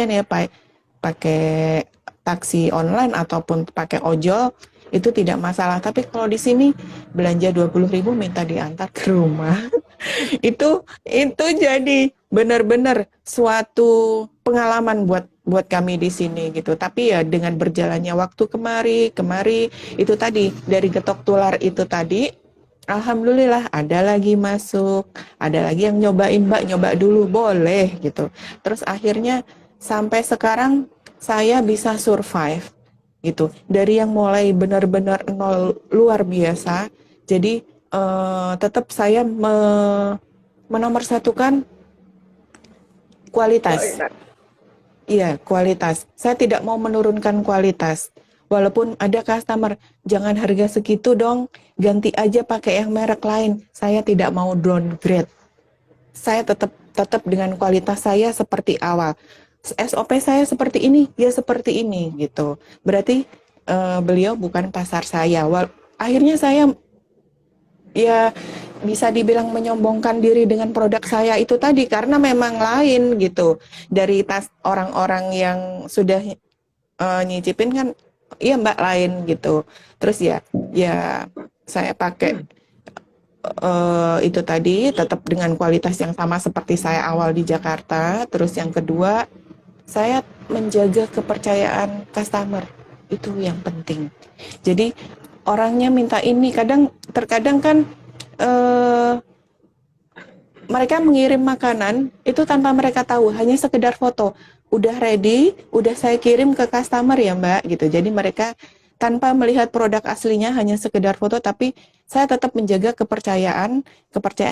ya Pak. Pakai taksi online ataupun pakai ojol itu tidak masalah. Tapi kalau di sini belanja 20.000 minta diantar ke rumah. itu jadi benar-benar suatu pengalaman buat kami di sini gitu. Tapi ya dengan berjalannya waktu kemari itu tadi dari getok tular itu tadi, alhamdulillah ada lagi masuk, ada lagi yang nyobain, Mbak, nyoba dulu boleh gitu. Terus akhirnya sampai sekarang saya bisa survive gitu. Dari yang mulai benar-benar nol luar biasa, jadi tetap saya menomorsatukan kualitas. Iya, kualitas. Saya tidak mau menurunkan kualitas. Walaupun ada customer, jangan harga segitu dong, ganti aja pakai yang merek lain. Saya tidak mau downgrade. Saya tetap dengan kualitas saya seperti awal. SOP saya seperti ini, ya seperti ini gitu. Berarti beliau bukan pasar saya. Akhirnya saya ya bisa dibilang menyombongkan diri dengan produk saya itu tadi karena memang lain gitu dari tas orang-orang yang sudah nyicipin kan, iya Mbak, lain gitu. Terus ya saya pakai itu tadi tetap dengan kualitas yang sama seperti saya awal di Jakarta. Terus yang kedua, saya menjaga kepercayaan customer, itu yang penting. Jadi orangnya minta ini, terkadang kan mereka mengirim makanan itu tanpa mereka tahu, hanya sekedar foto, udah ready, udah saya kirim ke customer ya Mbak gitu. Jadi mereka tanpa melihat produk aslinya, hanya sekedar foto, tapi saya tetap menjaga kepercayaan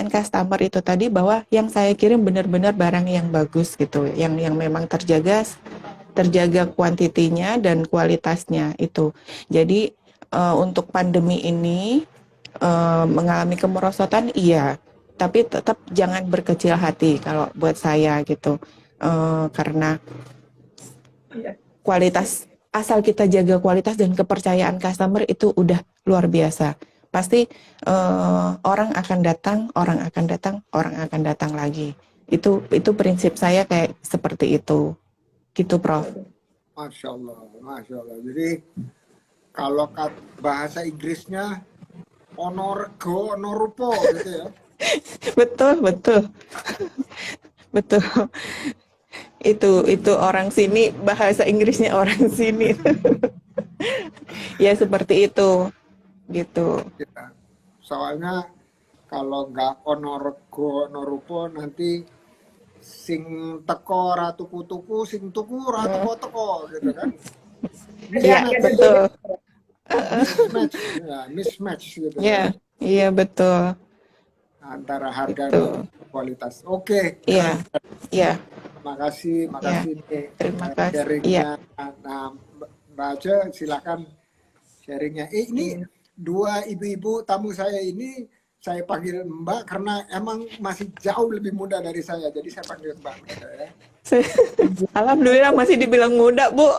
customer itu tadi, bahwa yang saya kirim benar-benar barang yang bagus gitu, yang memang terjaga kuantitinya dan kualitasnya itu. Jadi untuk pandemi ini mengalami kemerosotan, iya, tapi tetap jangan berkecil hati kalau buat saya gitu, karena kualitas, asal kita jaga kualitas dan kepercayaan customer itu udah luar biasa. Pasti orang akan datang lagi. Itu prinsip saya kayak seperti itu, gitu Prof. Masya Allah. Jadi kalau bahasa Inggrisnya honor go honorupo gitu ya. betul. Itu orang sini, bahasa Inggrisnya orang sini. Ya seperti itu gitu. Ya. Soalnya kalau nggak honor go honorupo, nanti sing teko ratu tuku, sing tuku ratu teko gitu kan. Iya betul. Mismatch gitu. Iya betul. Antara harga Itu. dan kualitas. Oke. Iya. Makasih nih. Terima kasih. Sharingnya. Nah, Mbak Ace silakan sharingnya. Ini dua ibu-ibu tamu saya ini saya panggil Mbak karena emang masih jauh lebih muda dari saya. Jadi saya panggil Mbak ya. Alhamdulillah masih dibilang muda, Bu.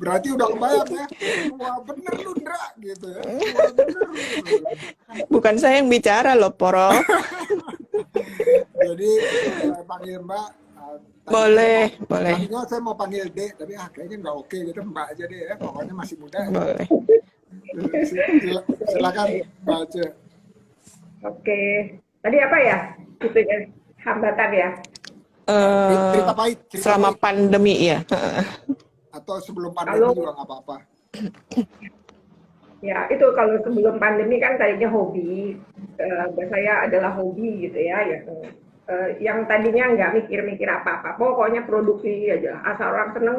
Berarti udah kebayang ya. Wah bener lu Ndra gitu ya. Bukan saya yang bicara loh, Poro. Jadi saya panggil Mbak. Boleh. Tadinya saya mau panggil Dek, tapi kayaknya nggak oke gitu, Mbak aja deh ya. Pokoknya masih muda. Ya. Boleh. Silakan Mbak Ace. Oke. Tadi apa ya? Itu ya, hambatan ya. Cerita pahit, Selama pandemi ya. atau sebelum pandemi Kalau juga nggak apa-apa. ya itu kalau sebelum pandemi kan tadinya hobi, buat saya adalah hobi gitu ya, yang tadinya nggak mikir-mikir apa-apa, pokoknya produksi aja, asal orang seneng,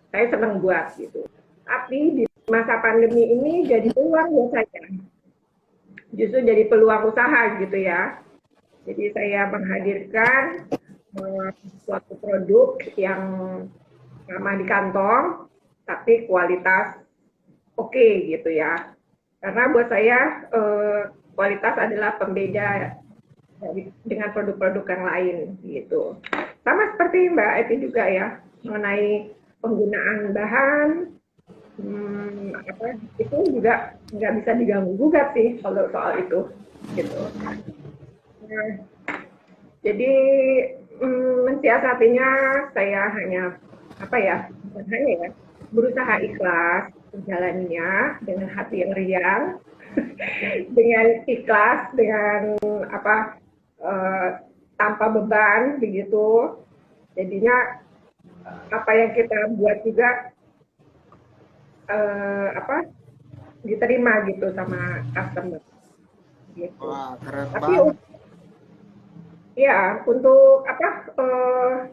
saya seneng buat gitu. Tapi di masa pandemi ini jadi peluang buat saya, justru jadi peluang usaha gitu ya. Jadi saya menghadirkan suatu produk yang ramah di kantong, tapi kualitas oke gitu ya. Karena buat saya kualitas adalah pembeda dengan produk-produk yang lain gitu. Sama seperti Mbak Eti juga ya, mengenai penggunaan bahan, itu juga nggak bisa diganggu gugat sih kalau soal itu gitu. Nah, jadi mensiasatinya saya hanya apa ya, bukan hanya ya, berusaha ikhlas menjalaninya dengan hati yang riang, dengan ikhlas, dengan apa, tanpa beban begitu. Jadinya apa yang kita buat juga apa diterima gitu sama customer gitu. Wah, keren Tapi banget. ya untuk apa uh,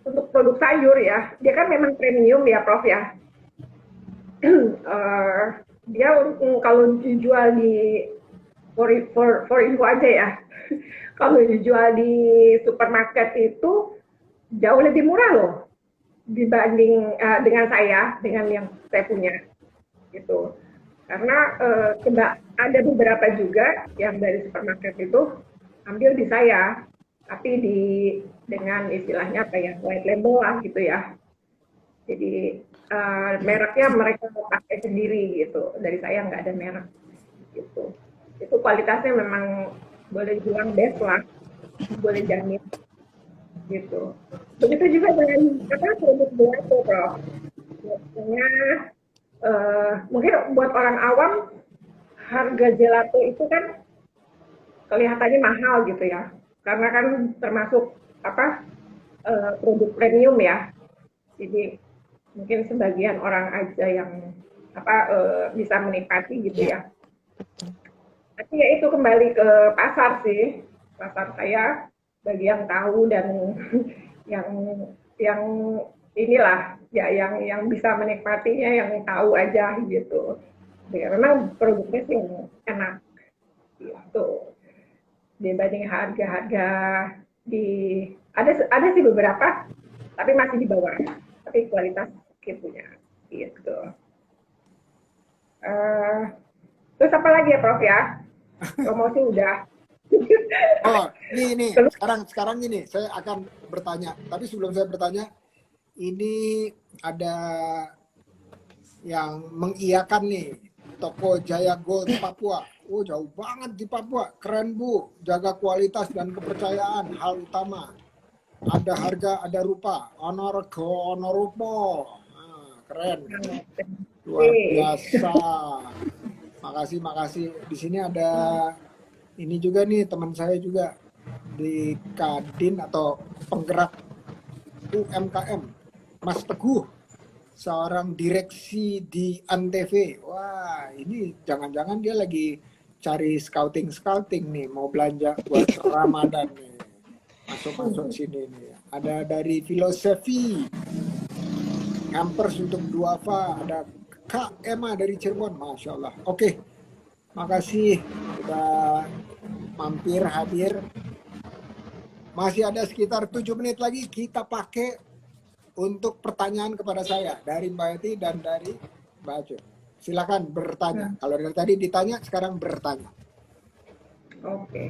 untuk produk sayur ya, dia kan memang premium ya Prof ya. Dia kalau dijual di for info aja ya, kalau dijual di supermarket itu jauh lebih murah loh dibanding dengan dengan yang saya punya gitu. Karena ada beberapa juga yang dari supermarket itu ambil di saya, tapi dengan istilahnya apa ya, white label lah gitu ya. Jadi mereknya mereka pakai sendiri gitu. Dari saya nggak ada merek gitu. Itu kualitasnya memang boleh bilang best lah, boleh jamin gitu. Begitu juga dengan produk gelato, Prof. Biasanya mungkin buat orang awam harga gelato itu kan kelihatannya mahal gitu ya, karena kan termasuk apa produk premium ya. Jadi mungkin sebagian orang aja yang bisa menikmati gitu ya. Tapi ya itu kembali ke pasar sih, pasar saya bagi yang tahu dan yang yang inilah ya yang bisa menikmatinya, yang tahu aja gitu. Ya, memang produknya sih enak gitu dibanding harga-harga di ada sih beberapa tapi masih di bawah, tapi kualitas punya gitu. Terus apa lagi ya Prof ya, promosi udah. Oh, ini sekarang ini saya akan bertanya. Tapi sebelum saya bertanya, ini ada yang mengiyakan nih, toko Jaya Gold Papua. Oh, jauh banget di Papua. Keren Bu, jaga kualitas dan kepercayaan hal utama. Ada harga, ada rupa. Honor ke honor rupo. Nah, keren. Luar biasa. Makasih. Di sini ada ini juga nih, teman saya juga di Kadin atau penggerak UMKM, Mas Teguh, seorang direksi di Antv. Wah, ini jangan-jangan dia lagi cari scouting nih, mau belanja buat Ramadan nih. Masuk sini nih. Ada dari Filosofi, hampers untuk Duafa, ada Kak Emma dari Cirebon, Masya Allah. Oke, makasih sudah mampir hadir. Masih ada sekitar 7 menit lagi kita pakai untuk pertanyaan kepada saya dari Mbak Eti dan dari Mbak Acu. Silakan bertanya. Kalau dari tadi ditanya, sekarang bertanya. Oke.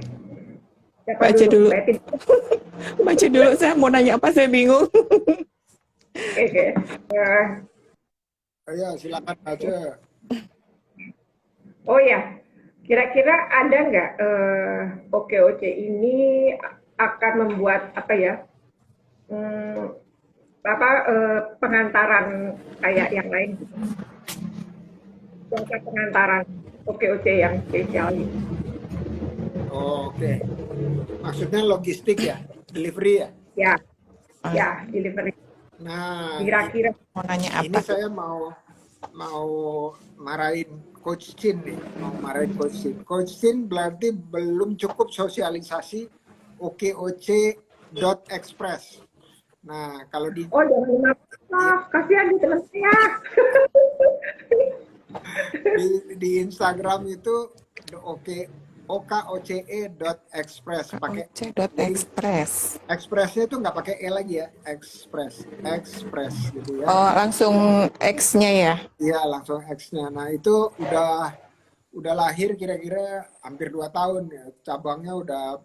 Baca dulu. Baca dulu, saya mau nanya apa, saya bingung. Oke. Ya, silakan aja. Oh ya, kira-kira ada nggak OKOC ini akan membuat apa ya pengantaran kayak yang lain, jasa pengantaran OKOC yang spesial ini? Oke. Maksudnya logistik ya, delivery ya. Ya, Ah, ya, delivery. Nah, Kira-kira mau nanya ini apa? saya mau marahin Coach Chin nih, mau marahin Coach Chin. Coach Chin berarti belum cukup sosialisasi okoc.express. Nah, kalau oh jangan maaf, kasihan di teman saya. di Instagram itu oke okoce.express pakai, jadi KOC.express. expressnya itu nggak pakai e lagi ya, express gitu ya. Oh, langsung X-nya ya? Iya, langsung X-nya. Nah, itu udah lahir kira-kira hampir 2 tahun ya. Cabangnya udah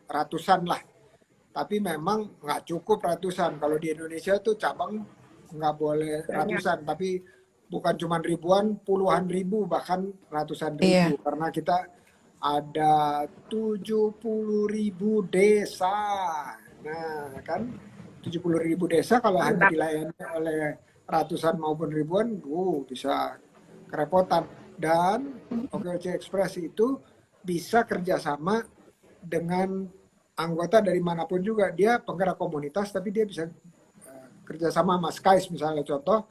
ratusan lah. Tapi memang nggak cukup ratusan. Kalau di Indonesia tuh cabang nggak boleh Banyak. ratusan, tapi bukan cuma ribuan, puluhan ribu, bahkan ratusan Iya. ribu. Karena kita ada 70.000 desa. Nah, kan 70.000 desa kalau hanya Mantap. dilayani oleh ratusan maupun ribuan, bisa kerepotan. Dan OKOC Express itu bisa kerjasama dengan anggota dari manapun juga. Dia penggerak komunitas, tapi dia bisa kerjasama sama Skys misalnya. Contoh,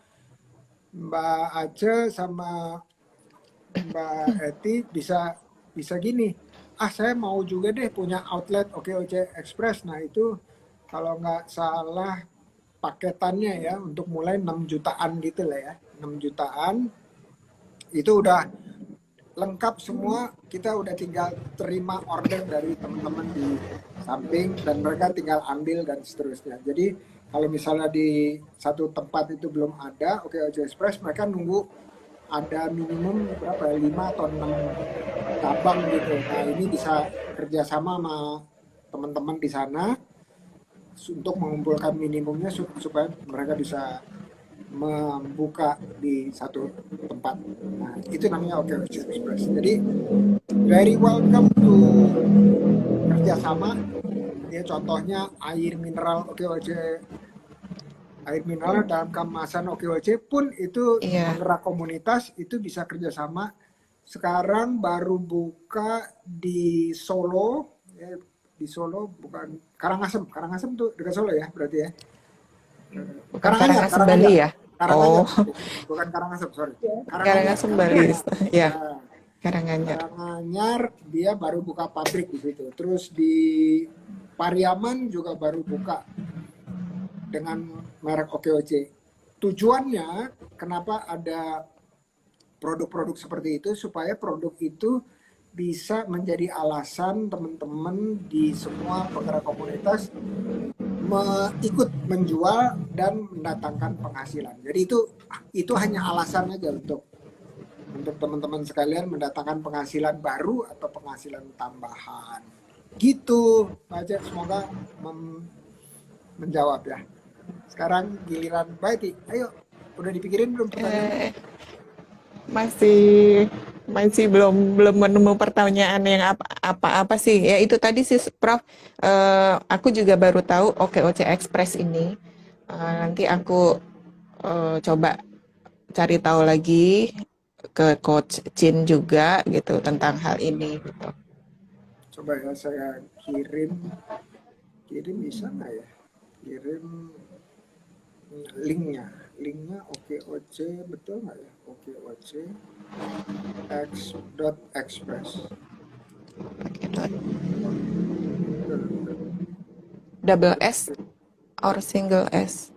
Mbak Aceh sama Mbak Eti bisa gini. Saya mau juga deh punya outlet OKOC Express. Nah, itu kalau nggak salah paketannya ya untuk mulai 6 jutaan gitu lah ya. 6 jutaan itu udah lengkap semua, kita udah tinggal terima order dari teman-teman di samping dan mereka tinggal ambil dan seterusnya. Jadi kalau misalnya di satu tempat itu belum ada OKOC Express, mereka nunggu ada minimum berapa ya, 5 atau 6 cabang gitu. Nah, ini bisa kerjasama sama teman-teman di sana untuk mengumpulkan minimumnya supaya mereka bisa membuka di satu tempat. Nah, itu namanya OKOC Express. Jadi very welcome to kerjasama. Ya, contohnya air mineral OKOC, air mineral dalam kemasan OKOC pun itu Iya. penggerak komunitas, itu bisa kerjasama. Sekarang baru buka di Solo, ya, di Solo bukan Karangasem tuh dekat Solo ya berarti ya. Bukan Karangasem Bali ya? Karanganyar, Oh, bukan Karangasem, sorry. Karangasem Bali. Ya, Nah, Karanganyar. Karanganyar dia baru buka pabrik di situ. Terus di Pariaman juga baru buka dengan merek OKOC. Tujuannya kenapa ada produk-produk seperti itu, supaya produk itu bisa menjadi alasan teman-teman di semua penggerak komunitas ikut menjual dan mendatangkan penghasilan. Jadi itu hanya alasan aja untuk teman-teman sekalian mendatangkan penghasilan baru atau penghasilan tambahan. Gitu, Pak Aceh, semoga menjawab ya. Sekarang giliran Mbak Eti. Ayo, udah dipikirin belum pertanyaan? Masih belum menemu pertanyaan yang apa sih. Ya itu tadi sih Prof. Aku juga baru tahu OKOC Express ini. Nanti aku coba cari tahu lagi ke Coach Chin juga gitu tentang hal ini gitu. Coba ya saya kirim bisa nggak ya? Kirim linknya OKOC, betul nggak ya? OKOC X.Express. Double S or single S?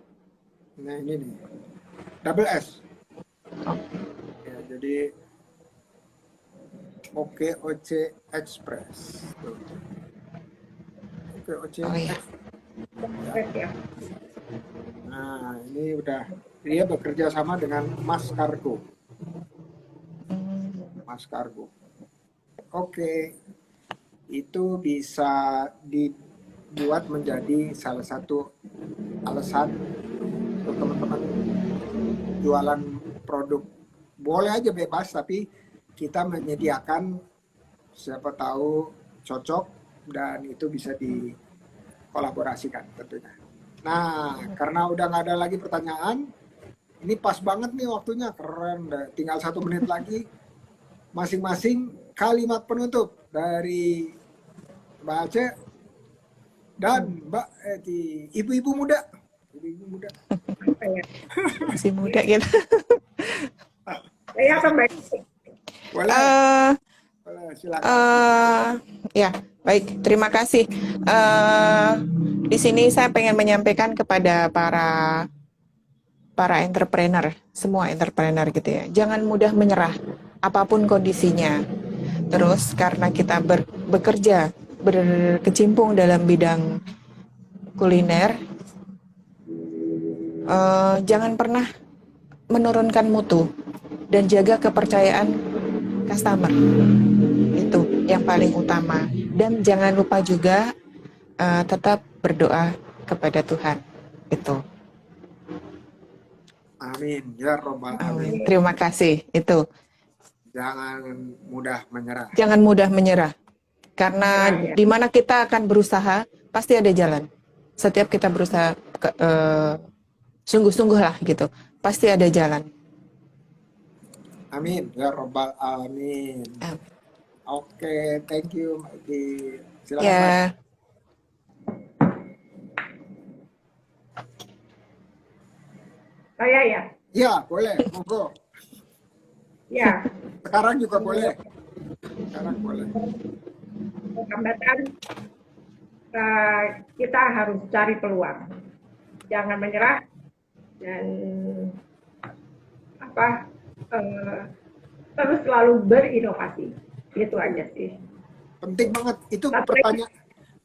Nah, ini nih, double S. Oh. Ya, jadi OKOC Express. OKOC iya. Express ya. Nah, ini udah, dia bekerja sama dengan Mas Cargo. Mas Cargo. Oke, itu bisa dibuat menjadi salah satu alasan untuk teman-teman jualan produk. Boleh aja bebas, tapi kita menyediakan, siapa tahu cocok dan itu bisa dikolaborasikan tentunya. Nah, karena udah nggak ada lagi pertanyaan, ini pas banget nih waktunya, keren. Tinggal 1 menit lagi. Masing-masing kalimat penutup dari Mbak Aceh dan Mbak ibu-ibu muda. Ibu-ibu muda. Apa ya? Masih muda gitu. Saya akan baik. Boleh, Eh, boleh silakan. Ya, baik. Terima kasih. Di sini saya pengen menyampaikan kepada para entrepreneur, semua entrepreneur gitu ya. Jangan mudah menyerah, apapun kondisinya. Terus karena kita bekerja, berkecimpung dalam bidang kuliner, jangan pernah menurunkan mutu dan jaga kepercayaan customer. Itu yang paling utama. Dan jangan lupa juga tetap berdoa kepada Tuhan. Itu. Amin ya robbal alamin. Amin. Terima kasih. Itu. Jangan mudah menyerah. Jangan mudah menyerah. Karena Ya. di mana kita akan berusaha, pasti ada jalan. Setiap kita berusaha sungguh-sungguh lah gitu, pasti ada jalan. Amin ya robbal alamin. Oke, thank you. Silakan Mas. Ya, Saya ya. Ya, boleh. Monggo. Ya. Sekarang juga boleh. Sekarang boleh. Hambatan kita harus cari peluang. Jangan menyerah dan terus selalu berinovasi. Itu aja sih. Penting banget. Itu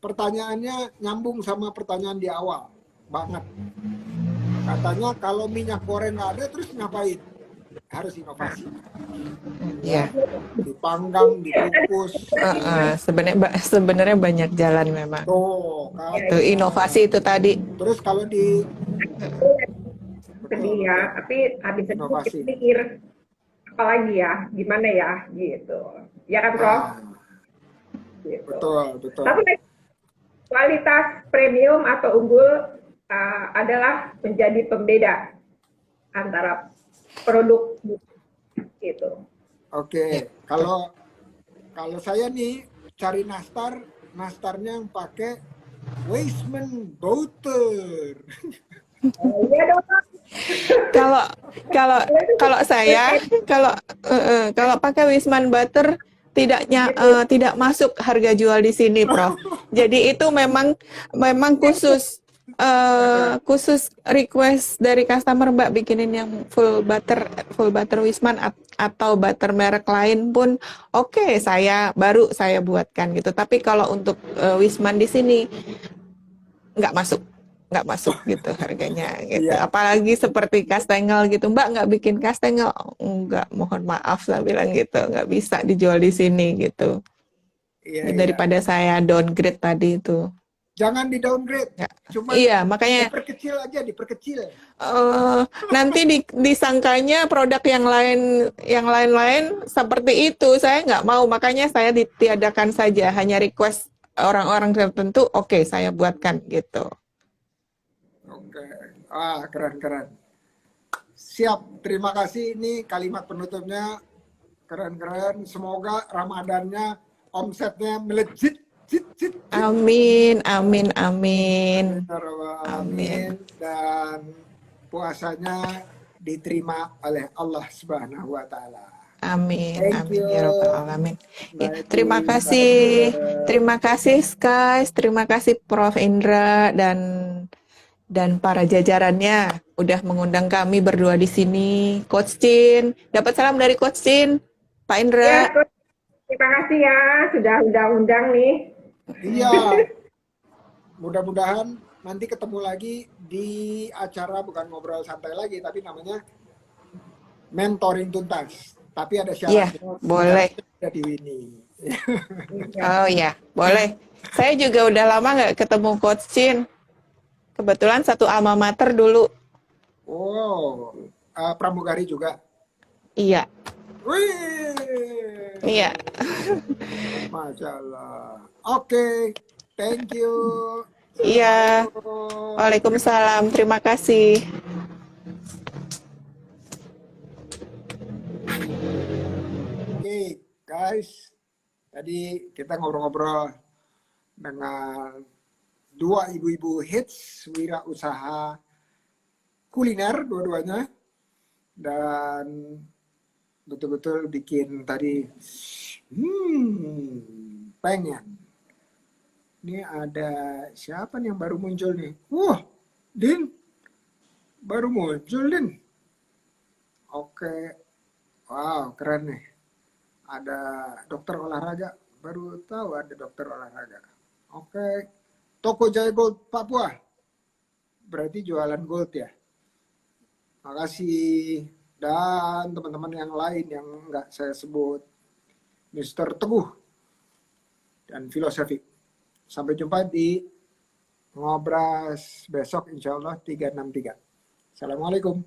pertanyaannya nyambung sama pertanyaan di awal. Banget. Katanya kalau minyak goreng nggak ada terus ngapain? Harus inovasi. ya. Dipanggang, dikukus. Sebenarnya banyak jalan memang. Tuh, kan. Itu inovasi itu tadi. Terus kalau di Sedih ya, tapi habis itu Inovasi. kita pikir apalagi ya, gimana ya, gitu. Ya kan, Prof? Gitu. Betul. Tapi kualitas premium atau unggul adalah menjadi pembeda antara produk gitu. Oke, kalau saya nih cari nastarnya yang pakai Weissman butter. Iya dong. Kalau saya kalau pakai Wisman Butter tidak masuk harga jual di sini, Prof. Jadi itu memang khusus request dari customer, Mbak, bikinin yang full butter Wisman atau butter merek lain pun oke, saya buatkan gitu. Tapi kalau untuk Wisman di sini nggak masuk gitu harganya gitu. Iya. Apalagi seperti kastengel gitu, Mbak nggak bikin kastengel, nggak, mohon maaf saya bilang gitu, nggak bisa dijual di sini gitu. Iya. Daripada saya downgrade tadi itu. Jangan di downgrade, Ya. cuma Iya, makanya diperkecil. nanti disangkanya produk yang lain seperti itu. Saya nggak mau, makanya saya ditiadakan saja, hanya request orang-orang tertentu, oke, saya buatkan gitu. Oke, keren. Siap, terima kasih. Ini kalimat penutupnya keren. Semoga Ramadannya omsetnya melejit. Amin. Amin. Dan puasanya diterima oleh Allah Subhanahu wa Ta'ala. Amin. Thank you. Ya Rabbal Alamin. Ya, terima kasih Skies, terima kasih Prof Indra dan para jajarannya udah mengundang kami berdua di sini. Coach Chin, dapat salam dari Coach Chin, Pak Indra. Ya, Coach, terima kasih ya sudah undang-undang nih. Iya. Mudah-mudahan nanti ketemu lagi di acara, bukan ngobrol santai lagi, tapi namanya mentoring tuntas. Tapi ada syarat. Iya, boleh. Jadi Winnie. Oh ya, boleh. Saya juga udah lama nggak ketemu Coach Chin. Kebetulan satu alma mater dulu. Oh, pramugari juga. Iya. Wih. Iya. Masya Allah. Oke, thank you. Iya. Waalaikumsalam. Terima kasih. Oke, guys. Tadi kita ngobrol-ngobrol dengan dua ibu-ibu hits wirausaha kuliner dua-duanya, dan betul-betul bikin tadi pengen. Ini ada siapa nih yang baru muncul nih? Wah, Din, baru muncul Din. Oke, wow keren nih. Ada dokter olahraga, baru tahu ada dokter olahraga. Oke, Toko Jaya Gold Papua, berarti jualan gold ya. Makasih. Dan teman-teman yang lain yang nggak saya sebut, Mr. Teguh dan Filosofi. Sampai jumpa di Ngobras besok insya Allah 363. Assalamualaikum.